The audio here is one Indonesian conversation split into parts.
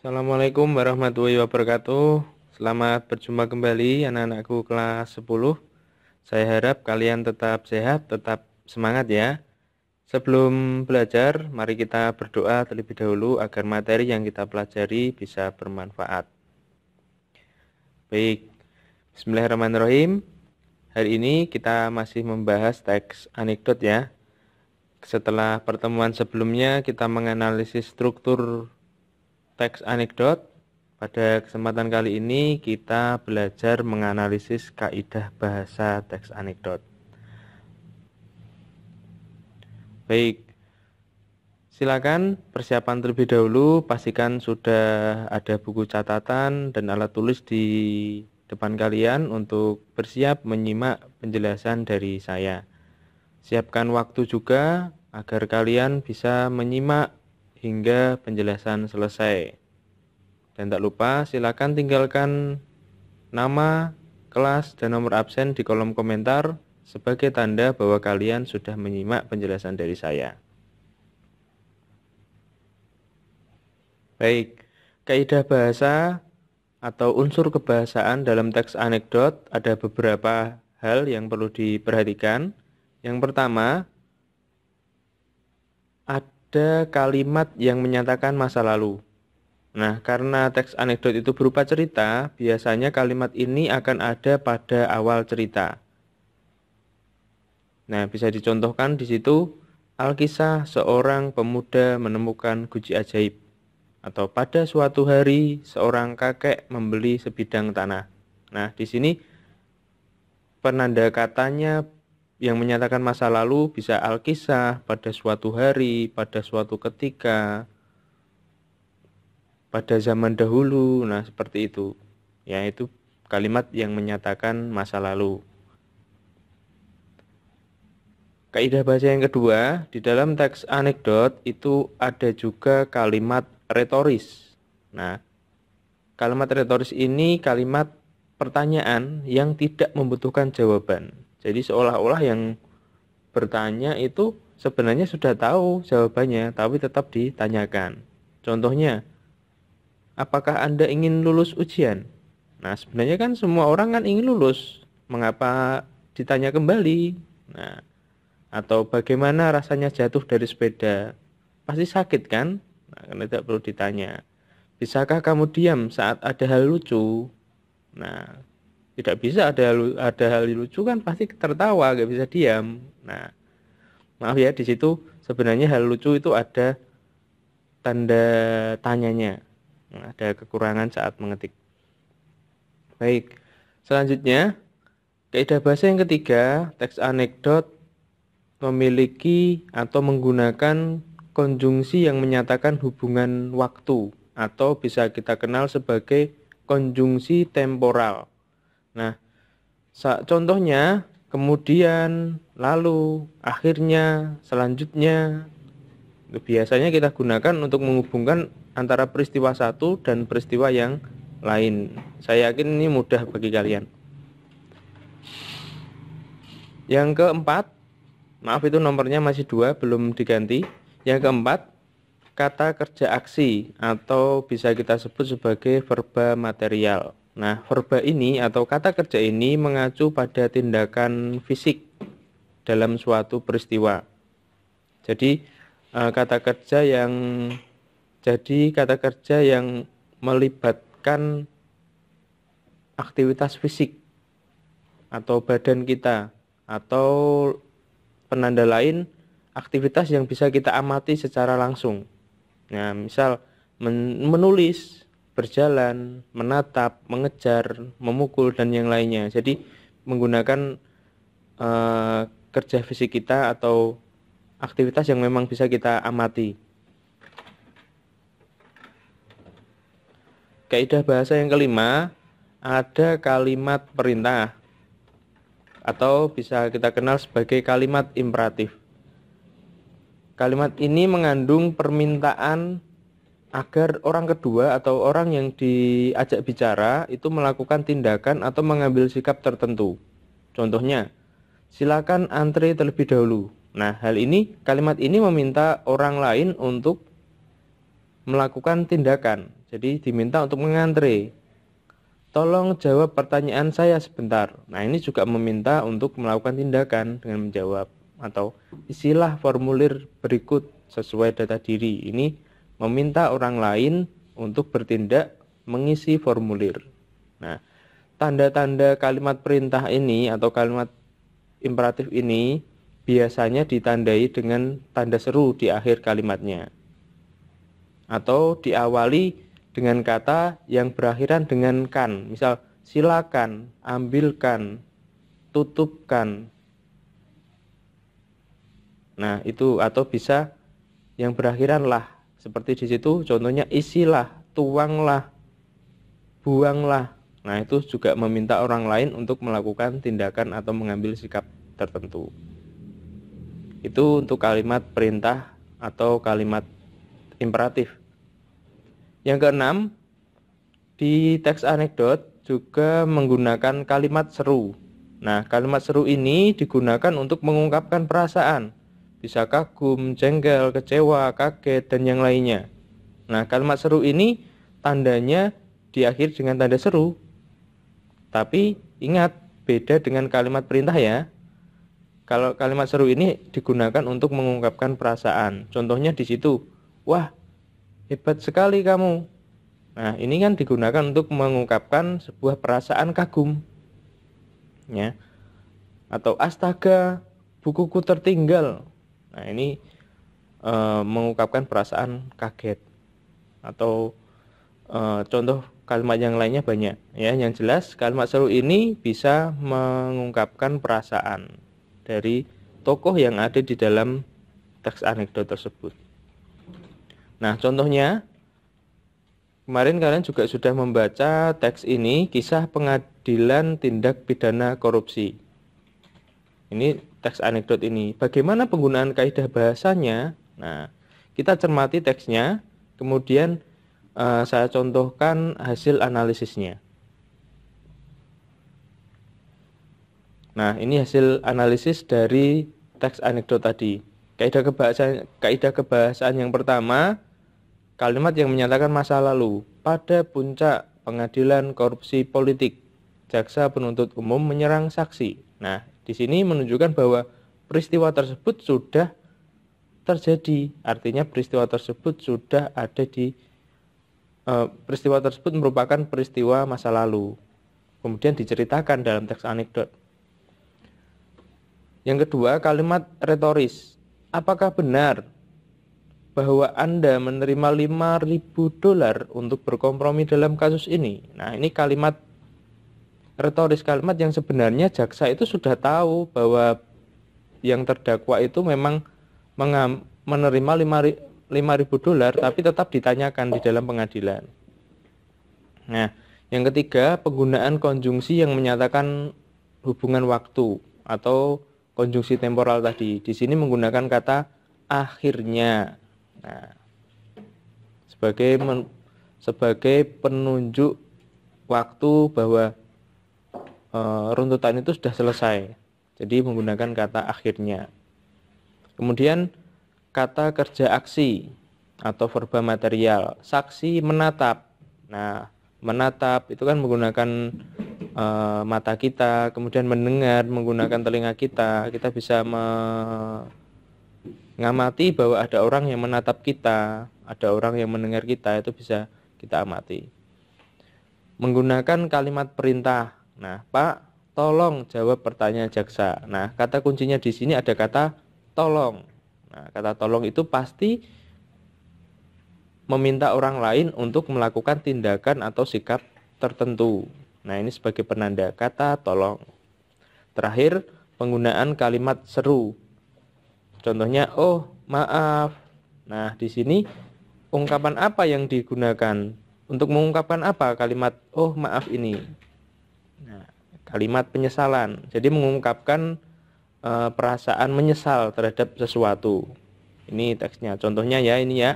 Assalamualaikum warahmatullahi wabarakatuh. Selamat berjumpa kembali anak-anakku kelas 10. Saya harap kalian tetap sehat, tetap semangat ya. Sebelum belajar, mari kita berdoa terlebih dahulu agar materi yang kita pelajari bisa bermanfaat. Baik, bismillahirrahmanirrahim. Hari ini kita masih membahas teks anekdot ya. Setelah pertemuan sebelumnya kita menganalisis struktur teks anekdot. Pada kesempatan kali ini kita belajar menganalisis kaidah bahasa teks anekdot. Baik, silakan persiapan terlebih dahulu. Pastikan sudah ada buku catatan dan alat tulis di depan kalian untuk bersiap menyimak penjelasan dari saya. Siapkan waktu juga agar kalian bisa menyimak hingga penjelasan selesai. Dan tak lupa silakan tinggalkan nama, kelas, dan nomor absen di kolom komentar sebagai tanda bahwa kalian sudah menyimak penjelasan dari saya. Baik, kaidah bahasa atau unsur kebahasaan dalam teks anekdot ada beberapa hal yang perlu diperhatikan. Yang pertama, ada kalimat yang menyatakan masa lalu. Nah, karena teks anekdot itu berupa cerita, biasanya kalimat ini akan ada pada awal cerita. Nah, bisa dicontohkan di situ, Alkisah seorang pemuda menemukan guci ajaib. Atau pada suatu hari, seorang kakek membeli sebidang tanah. Nah, di sini penanda katanya yang menyatakan masa lalu bisa Alkisah, pada suatu hari, pada suatu ketika, pada zaman dahulu. Nah, seperti itu. Yaitu kalimat yang menyatakan masa lalu. Kaidah bahasa yang kedua, di dalam teks anekdot itu ada juga kalimat retoris. Nah, kalimat retoris ini kalimat pertanyaan yang tidak membutuhkan jawaban. Jadi seolah-olah yang bertanya itu sebenarnya sudah tahu jawabannya, tapi tetap ditanyakan. Contohnya, apakah Anda ingin lulus ujian? Nah, sebenarnya kan semua orang kan ingin lulus. Mengapa ditanya kembali? Nah, atau bagaimana rasanya jatuh dari sepeda? Pasti sakit kan? Nah, karena tidak perlu ditanya. Bisakah kamu diam saat ada hal lucu? Nah, tidak bisa ada hal lucu kan pasti tertawa, gak bisa diam. Nah, maaf ya, di situ sebenarnya hal lucu itu ada tanda tanyanya. Nah, ada kekurangan saat mengetik. Baik, selanjutnya kaidah bahasa yang ketiga, teks anekdot memiliki atau menggunakan konjungsi yang menyatakan hubungan waktu atau bisa kita kenal sebagai konjungsi temporal. Nah, contohnya kemudian, lalu, akhirnya, selanjutnya. Biasanya kita gunakan untuk menghubungkan antara peristiwa satu dan peristiwa yang lain. Saya yakin ini mudah bagi kalian. Yang keempat, maaf itu nomornya masih 2, belum diganti. Yang keempat, kata kerja aksi atau bisa kita sebut sebagai verba material. Nah, verba ini atau kata kerja ini mengacu pada tindakan fisik dalam suatu peristiwa. Jadi kata kerja yang melibatkan aktivitas fisik atau badan kita atau penanda lain aktivitas yang bisa kita amati secara langsung. Nah, misal menulis, berjalan, menatap, mengejar, memukul, dan yang lainnya. Jadi menggunakan kerja fisik kita atau aktivitas yang memang bisa kita amati. Kaidah bahasa yang kelima, ada kalimat perintah atau bisa kita kenal sebagai kalimat imperatif. Kalimat ini mengandung permintaan agar orang kedua atau orang yang diajak bicara itu melakukan tindakan atau mengambil sikap tertentu. Contohnya, silakan antre terlebih dahulu. Nah, kalimat ini meminta orang lain untuk melakukan tindakan. Jadi diminta untuk mengantre. Tolong jawab pertanyaan saya sebentar. Nah, ini juga meminta untuk melakukan tindakan dengan menjawab. Atau isilah formulir berikut sesuai data diri. Ini meminta orang lain untuk bertindak mengisi formulir. Nah, tanda-tanda kalimat perintah ini atau kalimat imperatif ini biasanya ditandai dengan tanda seru di akhir kalimatnya. Atau diawali dengan kata yang berakhiran dengan kan. Misal, silakan, ambilkan, tutupkan. Nah, itu atau bisa yang berakhiran lah. Seperti di situ contohnya isilah, tuanglah, buanglah. Nah, itu juga meminta orang lain untuk melakukan tindakan atau mengambil sikap tertentu. Itu untuk kalimat perintah atau kalimat imperatif. Yang keenam, di teks anekdot juga menggunakan kalimat seru. Nah, kalimat seru ini digunakan untuk mengungkapkan perasaan. Bisa kagum, jengkel, kecewa, kaget, dan yang lainnya. Nah, kalimat seru ini tandanya diakhiri dengan tanda seru. Tapi ingat, beda dengan kalimat perintah ya. Kalau kalimat seru ini digunakan untuk mengungkapkan perasaan. Contohnya di situ, wah, hebat sekali kamu. Nah, ini kan digunakan untuk mengungkapkan sebuah perasaan kagum. Ya. Atau astaga, bukuku tertinggal. Nah, ini mengungkapkan perasaan kaget. Atau contoh kalimat yang lainnya banyak. Ya, yang jelas kalimat seru ini bisa mengungkapkan perasaan dari tokoh yang ada di dalam teks anekdot tersebut. Nah, contohnya kemarin kalian juga sudah membaca teks ini, kisah pengadilan tindak pidana korupsi. Ini teks anekdot ini. Bagaimana penggunaan kaidah bahasanya? Nah, kita cermati teksnya, kemudian saya contohkan hasil analisisnya. Nah, ini hasil analisis dari teks anekdot tadi. Kaidah kebahasaan yang pertama, kalimat yang menyatakan masa lalu. Pada puncak pengadilan korupsi politik, jaksa penuntut umum menyerang saksi. Nah, di sini menunjukkan bahwa peristiwa tersebut sudah terjadi. Artinya peristiwa tersebut sudah ada di peristiwa tersebut merupakan peristiwa masa lalu. Kemudian diceritakan dalam teks anekdot. Yang kedua, kalimat retoris. Apakah benar bahwa Anda menerima $5.000 untuk berkompromi dalam kasus ini? Nah, ini kalimat retoris, kalimat yang sebenarnya jaksa itu sudah tahu bahwa yang terdakwa itu memang menerima $5.000, tapi tetap ditanyakan di dalam pengadilan. Nah, yang ketiga, penggunaan konjungsi yang menyatakan hubungan waktu atau konjungsi temporal tadi. Di sini menggunakan kata akhirnya. Nah, sebagai penunjuk waktu bahwa runtutan itu sudah selesai. Jadi menggunakan kata akhirnya. Kemudian kata kerja aksi atau verba material. Saksi menatap. Nah, menatap itu kan menggunakan mata kita, kemudian mendengar menggunakan telinga kita. Kita bisa mengamati bahwa ada orang yang menatap kita, ada orang yang mendengar kita, itu bisa kita amati. Menggunakan kalimat perintah. Nah, Pak, tolong jawab pertanyaan jaksa. Nah, kata kuncinya di sini ada kata tolong. Nah, kata tolong itu pasti meminta orang lain untuk melakukan tindakan atau sikap tertentu. Nah, ini sebagai penanda kata tolong. Terakhir, penggunaan kalimat seru. Contohnya, oh, maaf. Nah, di sini ungkapan apa yang digunakan? Untuk mengungkapkan apa kalimat oh, maaf ini? Nah, kalimat penyesalan. Jadi mengungkapkan perasaan menyesal terhadap sesuatu. Ini teksnya. Contohnya ya, ini ya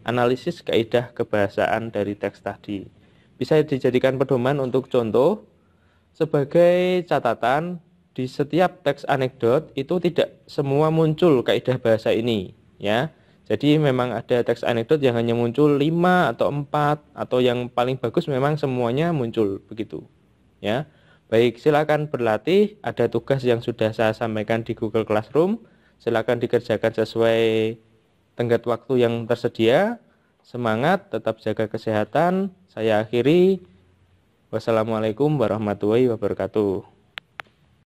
analisis kaidah kebahasaan dari teks tadi. Bisa dijadikan pedoman untuk contoh. Sebagai catatan, di setiap teks anekdot itu tidak semua muncul kaidah bahasa ini, ya. Jadi memang ada teks anekdot yang hanya muncul 5 atau 4, atau yang paling bagus memang semuanya muncul begitu. Ya. Baik, silakan berlatih. Ada tugas yang sudah saya sampaikan di Google Classroom. Silakan dikerjakan sesuai tenggat waktu yang tersedia. Semangat, tetap jaga kesehatan. Saya akhiri. Wassalamualaikum warahmatullahi wabarakatuh.